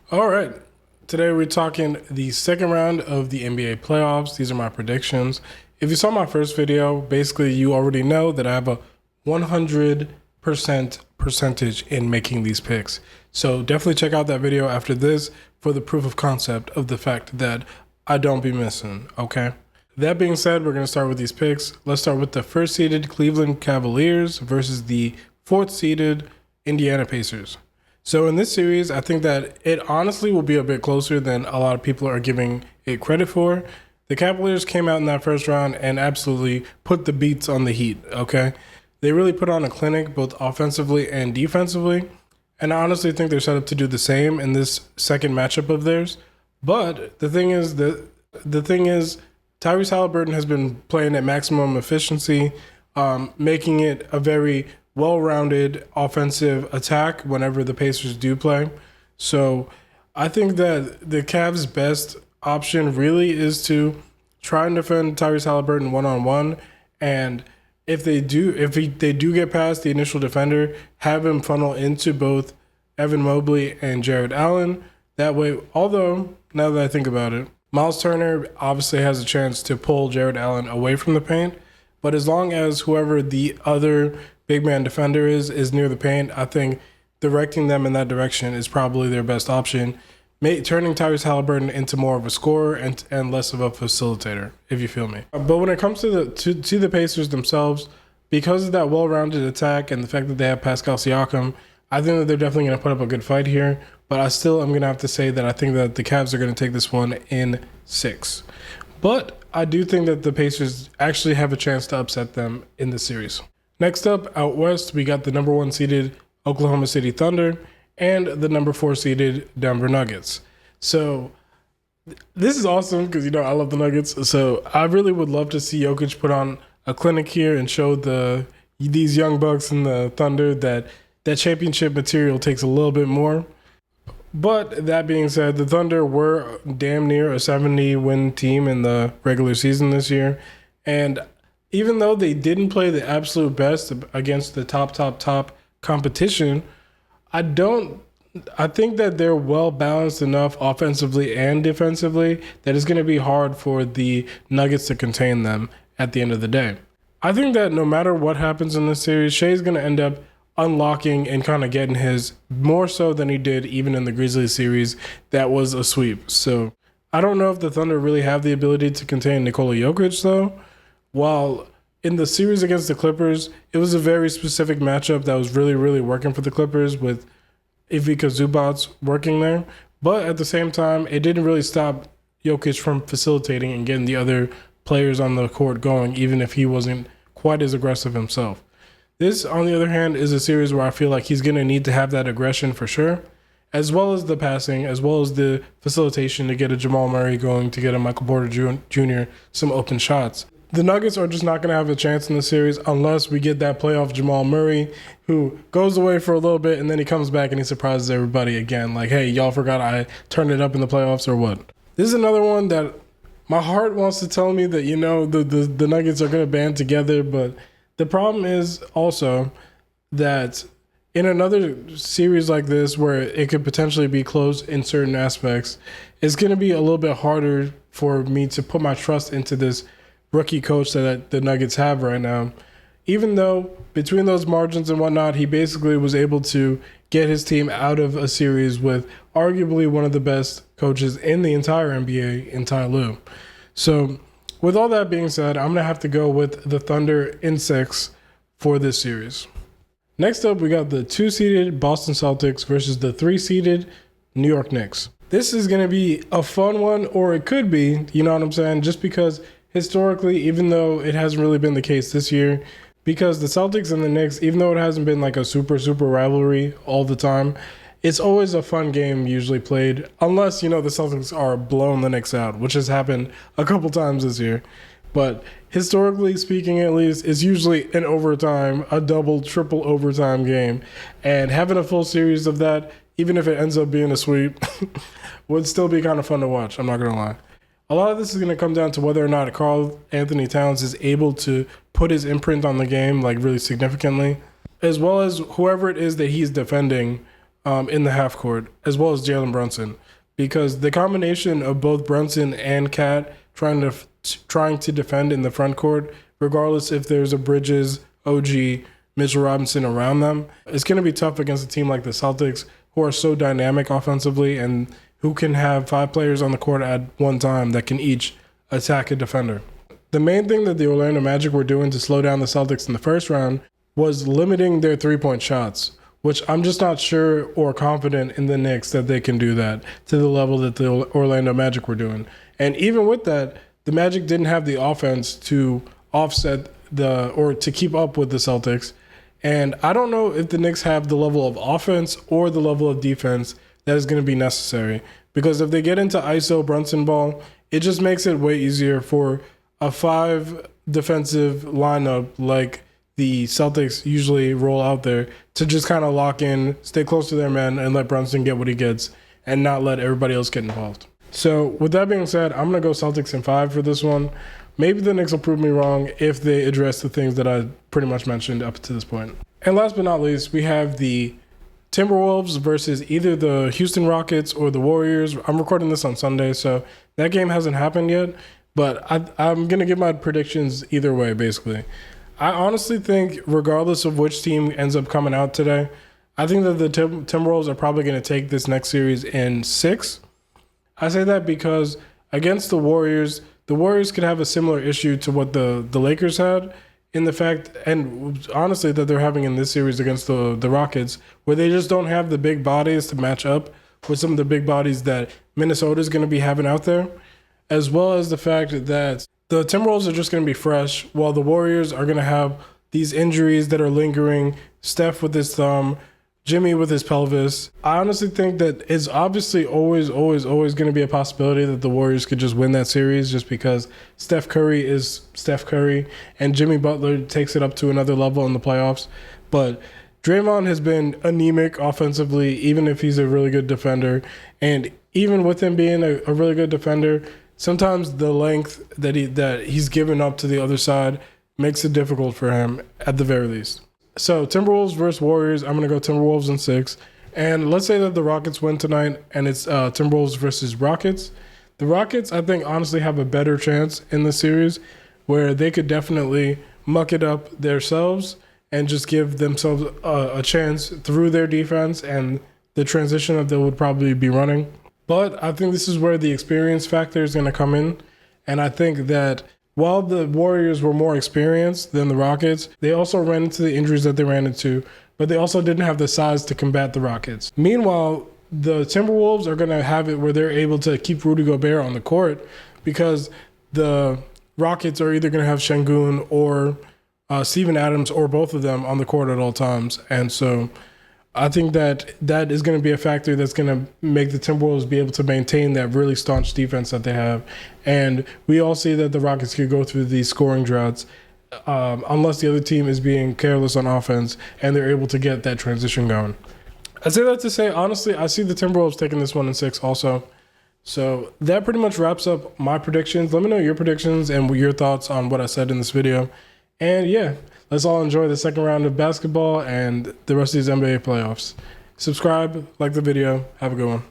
All right. Today we're talking the second round of the NBA playoffs. These are my predictions. If you saw my first video, basically you already know that I have a 100% percentage in making these picks. So definitely check out that video after this for the proof of concept of the fact that I don't be missing, okay? That being said, we're going to start with these picks. Let's start with the first seeded Cleveland Cavaliers versus the fourth seeded Indiana Pacers. So in this series, I think that it honestly will be a bit closer than a lot of people are giving it credit for. The Cavaliers came out in that first round and absolutely put the beats on the Heat, okay? They really put on a clinic both offensively and defensively. And I honestly think they're set up to do the same in this second matchup of theirs. But the thing is Tyrese Halliburton has been playing at maximum efficiency, making it a very well-rounded offensive attack whenever the Pacers do play. So I think that the Cavs' best option really is to try and defend Tyrese Halliburton one-on-one. And if they do get past the initial defender, have him funnel into both Evan Mobley and Jared Allen. That way, although, now that I think about it, Miles Turner obviously has a chance to pull Jared Allen away from the paint. But as long as whoever the other big man defender is near the paint, I think directing them in that direction is probably their best option. Turning Tyrese Halliburton into more of a scorer and less of a facilitator, if you feel me. But when it comes to the Pacers themselves, because of that well-rounded attack and the fact that they have Pascal Siakam, I think that they're definitely going to put up a good fight here. But I still am going to have to say that I think that the Cavs are going to take this one in 6. But I do think that the Pacers actually have a chance to upset them in the series. Next up, out west, we got the number 1 seeded Oklahoma City Thunder and the number 4 seeded Denver Nuggets. So this is awesome because, I love the Nuggets. So I really would love to see Jokic put on a clinic here and show these young Bucks and the Thunder that championship material takes a little bit more. But that being said, the Thunder were damn near a 70-win team in the regular season this year. And even though they didn't play the absolute best against the top competition, I think that they're well balanced enough offensively and defensively that it's going to be hard for the Nuggets to contain them at the end of the day. I think that no matter what happens in this series, Shea's going to end up unlocking and kind of getting his more so than he did even in the Grizzlies series. That was a sweep. So I don't know if the Thunder really have the ability to contain Nikola Jokic though. While in the series against the Clippers, it was a very specific matchup that was really, really working for the Clippers with Ivica Zubac working there. But at the same time, it didn't really stop Jokic from facilitating and getting the other players on the court going, even if he wasn't quite as aggressive himself. This, on the other hand, is a series where I feel like he's going to need to have that aggression for sure, as well as the passing, as well as the facilitation to get a Jamal Murray going, to get a Michael Porter Jr. some open shots. The Nuggets are just not going to have a chance in the series unless we get that playoff Jamal Murray who goes away for a little bit and then he comes back and he surprises everybody again. Like, hey, y'all forgot I turned it up in the playoffs or what? This is another one that my heart wants to tell me that, the Nuggets are going to band together, but the problem is also that in another series like this where it could potentially be close in certain aspects, it's going to be a little bit harder for me to put my trust into this rookie coach that the Nuggets have right now. Even though between those margins and whatnot, he basically was able to get his team out of a series with arguably one of the best coaches in the entire NBA in Ty Lue. So with all that being said, I'm going to have to go with the Thunder in 6 for this series. Next up, we got the 2-seeded Boston Celtics versus the 3-seeded New York Knicks. This is going to be a fun one, or it could be, you know what I'm saying? Just because historically, even though it hasn't really been the case this year, because the Celtics and the Knicks, even though it hasn't been like a super rivalry all the time, it's always a fun game usually played, unless, the Celtics are blowing the Knicks out, which has happened a couple times this year. But historically speaking, at least, it's usually an overtime, a double, triple overtime game. And having a full series of that, even if it ends up being a sweep, would still be kind of fun to watch, I'm not going to lie. A lot of this is going to come down to whether or not Karl Anthony Towns is able to put his imprint on the game, like really significantly, as well as whoever it is that he's defending in the half court, as well as Jalen Brunson, because the combination of both Brunson and Cat trying to defend in the front court, regardless if there's a Bridges, OG, Mitchell Robinson around them, it's going to be tough against a team like the Celtics, who are so dynamic offensively and who can have 5 players on the court at one time that can each attack a defender. The main thing that the Orlando Magic were doing to slow down the Celtics in the first round was limiting their three-point shots, which I'm just not sure or confident in the Knicks that they can do that to the level that the Orlando Magic were doing. And even with that, the Magic didn't have the offense to offset or to keep up with the Celtics. And I don't know if the Knicks have the level of offense or the level of defense that is going to be necessary. Because if they get into ISO Brunson ball, it just makes it way easier for a 5 defensive lineup like the Celtics usually roll out there to just kind of lock in, stay close to their men, and let Brunson get what he gets and not let everybody else get involved. So with that being said, I'm going to go Celtics in 5 for this one. Maybe the Knicks will prove me wrong if they address the things that I pretty much mentioned up to this point. And last but not least, we have the Timberwolves versus either the Houston Rockets or the Warriors. I'm recording this on Sunday, so that game hasn't happened yet, but I'm going to give my predictions either way, basically. I honestly think, regardless of which team ends up coming out today, I think that the Timberwolves are probably going to take this next series in 6. I say that because against the Warriors could have a similar issue to what the Lakers had in the fact, and honestly, that they're having in this series against the Rockets, where they just don't have the big bodies to match up with some of the big bodies that Minnesota is going to be having out there, as well as the fact that the Timberwolves are just going to be fresh, while the Warriors are going to have these injuries that are lingering, Steph with his thumb, Jimmy with his pelvis. I honestly think that it's obviously always going to be a possibility that the Warriors could just win that series just because Steph Curry is Steph Curry and Jimmy Butler takes it up to another level in the playoffs. But Draymond has been anemic offensively, even if he's a really good defender. And even with him being a really good defender, sometimes the length that he's given up to the other side makes it difficult for him at the very least. So Timberwolves versus Warriors, I'm going to go Timberwolves in 6. And let's say that the Rockets win tonight and it's Timberwolves versus Rockets. The Rockets, I think, honestly have a better chance in this series where they could definitely muck it up themselves and just give themselves a chance through their defense and the transition that they would probably be running. But I think this is where the experience factor is going to come in. And I think that while the Warriors were more experienced than the Rockets, they also ran into the injuries that they ran into, but they also didn't have the size to combat the Rockets. Meanwhile, the Timberwolves are going to have it where they're able to keep Rudy Gobert on the court because the Rockets are either going to have Şengün or Steven Adams or both of them on the court at all times. And so I think that is going to be a factor that's going to make the Timberwolves be able to maintain that really staunch defense that they have. And we all see that the Rockets could go through these scoring droughts unless the other team is being careless on offense and they're able to get that transition going. I say that to say, honestly, I see the Timberwolves taking this one in 6 also. So that pretty much wraps up my predictions. Let me know your predictions and your thoughts on what I said in this video. And yeah, let's all enjoy the second round of basketball and the rest of these NBA playoffs. Subscribe, like the video. Have a good one.